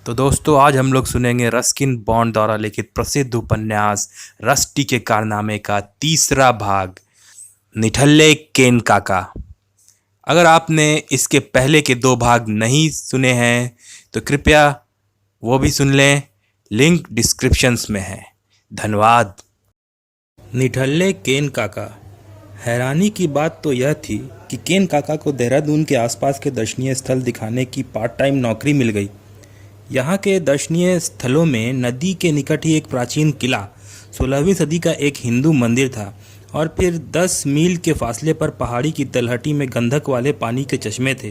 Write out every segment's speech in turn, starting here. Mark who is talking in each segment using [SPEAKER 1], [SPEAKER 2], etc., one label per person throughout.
[SPEAKER 1] तो दोस्तों आज हम लोग सुनेंगे रस्किन बॉन्ड द्वारा लिखित प्रसिद्ध उपन्यास रस्टी के कारनामे का तीसरा भाग, निठल्ले केन काका। अगर आपने इसके पहले के दो भाग नहीं सुने हैं तो कृपया वो भी सुन लें, लिंक डिस्क्रिप्शंस में है। धन्यवाद। निठल्ले केन काका। हैरानी की बात तो यह थी कि केन काका को देहरादून के आसपास के दर्शनीय स्थल दिखाने की पार्ट टाइम नौकरी मिल गई। यहाँ के दर्शनीय स्थलों में नदी के निकट ही एक प्राचीन किला, 16वीं सदी का एक हिंदू मंदिर था और फिर 10 मील के फासले पर पहाड़ी की तलहटी में गंधक वाले पानी के चश्मे थे।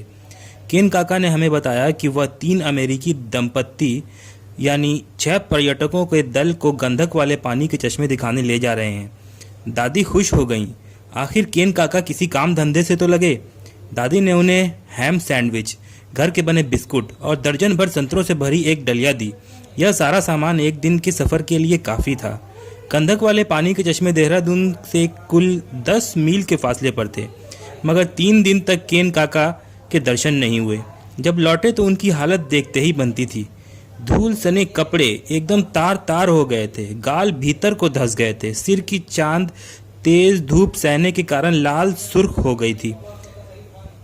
[SPEAKER 1] केन काका ने हमें बताया कि वह 3 अमेरिकी दंपत्ति यानी 6 पर्यटकों के दल को गंधक वाले पानी के चश्मे दिखाने ले जा रहे हैं। दादी खुश हो गईं। आखिर केन काका किसी काम धंधे से तो लगे। दादी ने उन्हें हैम सैंडविच, घर के बने बिस्कुट और दर्जन भर संतरों से भरी एक डलिया दी। यह सारा सामान एक दिन के सफ़र के लिए काफ़ी था। गंधक वाले पानी के चश्मे देहरादून से कुल 10 मील के फासले पर थे, मगर 3 दिन तक केन काका के दर्शन नहीं हुए। जब लौटे तो उनकी हालत देखते ही बनती थी। धूल सने कपड़े एकदम तार तार हो गए थे, गाल भीतर को धंस गए थे, सिर की चांद तेज धूप सहने के कारण लाल सुर्ख हो गई थी।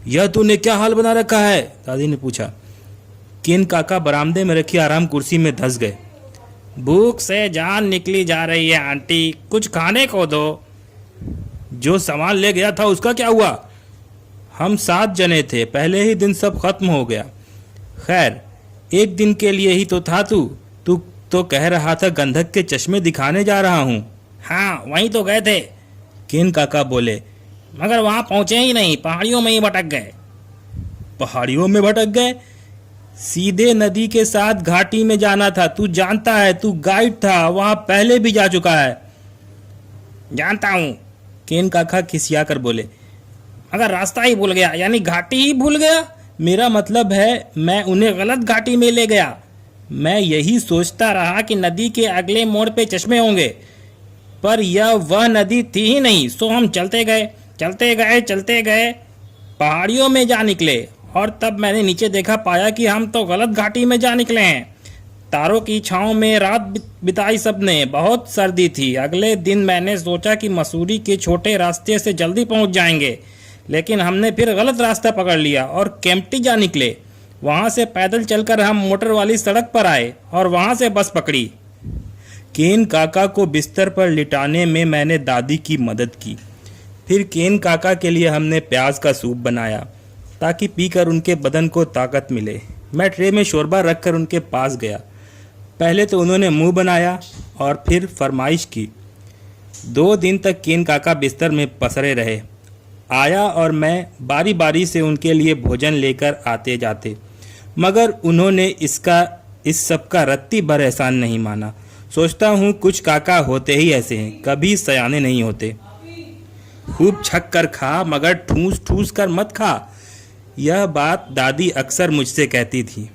[SPEAKER 1] यह तूने क्या हाल बना रखा है? दादी ने पूछा। केन काका बरामदे में रखी आराम कुर्सी में धंस गए। भूख से जान निकली जा रही है आंटी, कुछ खाने को दो। जो सामान ले गया था उसका क्या हुआ? हम 7 जने थे, पहले ही दिन सब खत्म हो गया। खैर, एक दिन के लिए ही तो था। तू तो कह रहा था गंधक के चश्मे दिखाने जा रहा हूँ। हाँ, वहीं तो गए थे, केन काका बोले, मगर वहां पहुंचे ही नहीं, पहाड़ियों में ही भटक गए। पहाड़ियों में भटक गए? सीधे नदी के साथ घाटी में जाना था। तू जानता है, तू गाइड था, वहां पहले भी जा चुका है। जानता हूं, केन काका खिसिया कर बोले, मगर रास्ता ही भूल गया। यानी घाटी ही भूल गया? मेरा मतलब है मैं उन्हें गलत घाटी में ले गया। मैं यही सोचता रहा कि नदी के अगले मोड़ पे चश्मे होंगे, पर यह वह नदी थी ही नहीं। सो हम चलते गए, पहाड़ियों में जा निकले और तब मैंने नीचे देखा, पाया कि हम तो गलत घाटी में जा निकले हैं। तारों की छांव में रात बिताई सबने, बहुत सर्दी थी। अगले दिन मैंने सोचा कि मसूरी के छोटे रास्ते से जल्दी पहुंच जाएंगे, लेकिन हमने फिर गलत रास्ता पकड़ लिया और केम्प्टी जा निकले। वहां से पैदल चलकर हम मोटर वाली सड़क पर आए और वहां से बस पकड़ी। केन काका को बिस्तर पर लिटाने में मैंने दादी की मदद की। फिर केन काका के लिए हमने प्याज का सूप बनाया ताकि पीकर उनके बदन को ताकत मिले। मैं ट्रे में शोरबा रखकर उनके पास गया। पहले तो उन्होंने मुंह बनाया और फिर फरमाइश की। 2 दिन तक केन काका बिस्तर में पसरे रहे। आया और मैं बारी बारी से उनके लिए भोजन लेकर आते जाते, मगर उन्होंने इस सब का रत्ती भर एहसान नहीं माना। सोचता हूँ कुछ काका होते ही ऐसे हैं, कभी सयाने नहीं होते। खूब छक कर खा, मगर ठूस ठूस कर मत खा। यह बात दादी अक्सर मुझसे कहती थी।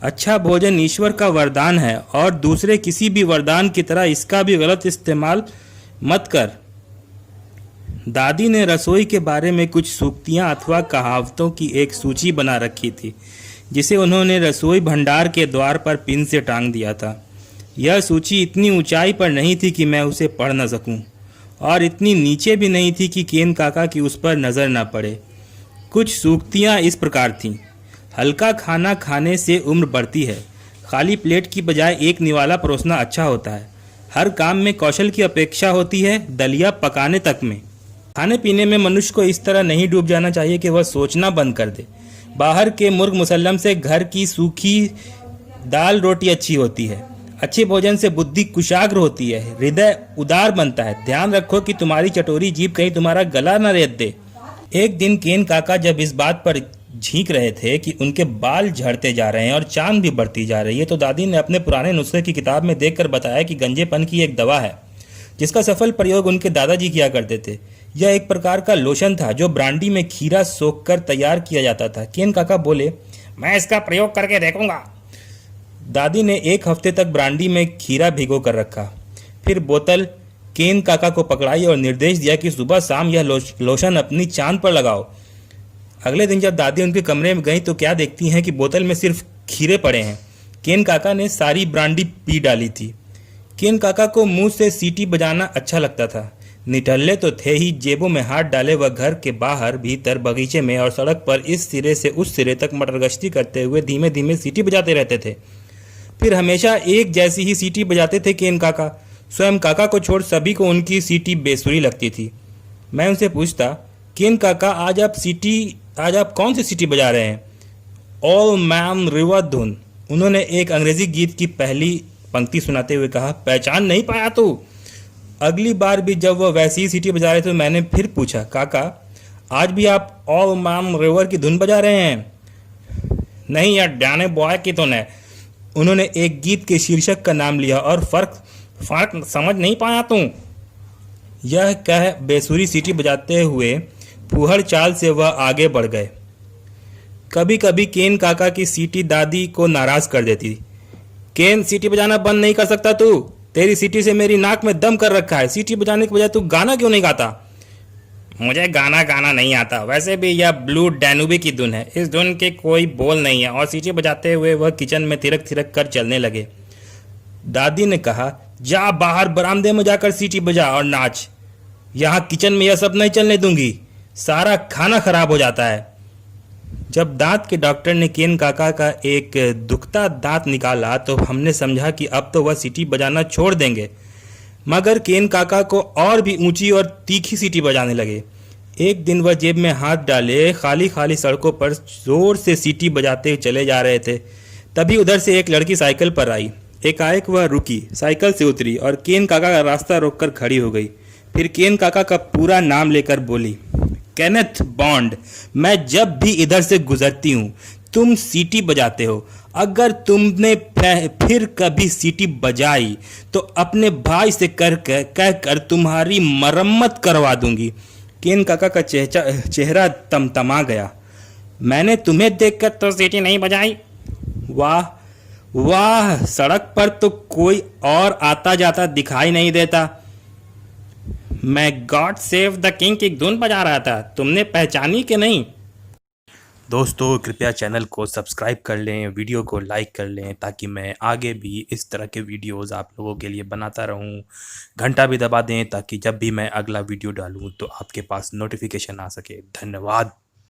[SPEAKER 1] अच्छा भोजन ईश्वर का वरदान है और दूसरे किसी भी वरदान की तरह इसका भी गलत इस्तेमाल मत कर। दादी ने रसोई के बारे में कुछ सूक्तियाँ अथवा कहावतों की एक सूची बना रखी थी, जिसे उन्होंने रसोई भंडार के द्वार पर पिन से टांग दिया था। यह सूची इतनी ऊंचाई पर नहीं थी कि मैं उसे पढ़ न सकूं, और इतनी नीचे भी नहीं थी कि केन काका की उस पर नज़र न पड़े। कुछ सूक्तियाँ इस प्रकार थीं। हल्का खाना खाने से उम्र बढ़ती है, खाली प्लेट की बजाय एक निवाला परोसना अच्छा होता है, हर काम में कौशल की अपेक्षा होती है, दलिया पकाने तक में। खाने पीने में मनुष्य को इस तरह नहीं डूब जाना चाहिए कि वह सोचना बंद कर दे। बाहर के मुर्ग मुसल्लम से घर की सूखी दाल रोटी अच्छी होती है। अच्छे भोजन से बुद्धि कुशाग्र होती है, हृदय उदार बनता है। ध्यान रखो कि तुम्हारी चटोरी जीभ कहीं तुम्हारा गला न रेत दे। एक दिन केन काका जब इस बात पर झींक रहे थे कि उनके बाल झड़ते जा रहे हैं और चांद भी बढ़ती जा रही है, तो दादी ने अपने पुराने नुस्खे की किताब में देखकर बताया कि गंजेपन की एक दवा है जिसका सफल प्रयोग उनके दादाजी किया करते थे। यह एक प्रकार का लोशन था जो ब्रांडी में खीरा सोखकर तैयार किया जाता था। केन काका बोले, मैं इसका प्रयोग करके देखूंगा। दादी ने 1 हफ्ते तक ब्रांडी में खीरा भिगो कर रखा, फिर बोतल केन काका को पकड़ाई और निर्देश दिया कि सुबह शाम यह लोशन अपनी चांद पर लगाओ। अगले दिन जब दादी उनके कमरे में गई तो क्या देखती हैं कि बोतल में सिर्फ खीरे पड़े हैं। केन काका ने सारी ब्रांडी पी डाली थी। केन काका को मुंह से सीटी बजाना अच्छा लगता था। निठल्ले तो थे ही, जेबों में हाथ डाले वह घर के बाहर, भीतर, बगीचे में और सड़क पर इस सिरे से उस सिरे तक मटरगश्ती करते हुए धीमे धीमे सीटी बजाते रहते थे। फिर हमेशा एक जैसी ही सीटी बजाते थे केन काका। स्वयं काका को छोड़ सभी को उनकी सीटी बेसुरी लगती थी। मैं उनसे पूछता, केन काका आज आप कौन सी सीटी बजा रहे हैं? ऑल मैन रिवर धुन। उन्होंने एक अंग्रेजी गीत की पहली पंक्ति सुनाते हुए कहा, पहचान नहीं पाया तू? अगली बार भी जब वह वैसी ही सीटी बजा रहे थे तो मैंने फिर पूछा, काका आज भी आप ऑल मैन रिवर की धुन बजा रहे हैं? नहीं यार, डाने बॉय की धुन है। उन्होंने एक गीत के शीर्षक का नाम लिया और फर्क समझ नहीं पाया तू? यह कह बेसुरी सीटी बजाते हुए फूहड़ चाल से वह आगे बढ़ गए। कभी कभी केन काका की सीटी दादी को नाराज कर देती। केन, सीटी बजाना बंद नहीं कर सकता तू? तेरी सीटी से मेरी नाक में दम कर रखा है। सीटी बजाने के बजाय तू गाना क्यों नहीं गाता? मुझे गाना नहीं आता। वैसे भी यह ब्लू डैनुबी की धुन है। इस धुन के कोई बोल नहीं है। और सीटी बजाते हुए वह किचन में थिरक थिरक कर चलने लगे। दादी ने कहा, जा बाहर बरामदे में जाकर सीटी बजा और नाच। यहाँ किचन में यह सब नहीं चलने दूंगी, सारा खाना खराब हो जाता है। जब दांत के डॉक्टर ने केन काका का एक दुखता दांत निकाला तो हमने समझा कि अब तो वह सीटी बजाना छोड़ देंगे। मगर केन काका को और भी ऊंची और तीखी सीटी बजाने लगे। एक दिन वह जेब में हाथ डाले खाली खाली सड़कों पर जोर से सीटी बजाते चले जा रहे थे। तभी उधर से एक लड़की साइकिल पर आई। एकाएक वह रुकी, साइकिल से उतरी और केन काका का रास्ता रोककर खड़ी हो गई। फिर केन काका का पूरा नाम लेकर बोली, केनेथ बॉन्ड, मैं जब भी इधर से गुजरती हूँ तुम सीटी बजाते हो। अगर तुमने फिर कभी सीटी बजाई तो अपने भाई से कहकर तुम्हारी मरम्मत करवा दूंगी। केन काका का चेहरा तमतमा गया। मैंने तुम्हें देखकर तो सीटी नहीं बजाई। वाह वाह, सड़क पर तो कोई और आता जाता दिखाई नहीं देता। मैं गॉड सेव द किंग की धुन बजा रहा था, तुमने पहचानी कि नहीं? दोस्तों कृपया चैनल को सब्सक्राइब कर लें, वीडियो को लाइक कर लें ताकि मैं आगे भी इस तरह के वीडियोस आप लोगों के लिए बनाता रहूं। घंटा भी दबा दें ताकि जब भी मैं अगला वीडियो डालूं तो आपके पास नोटिफिकेशन आ सके। धन्यवाद।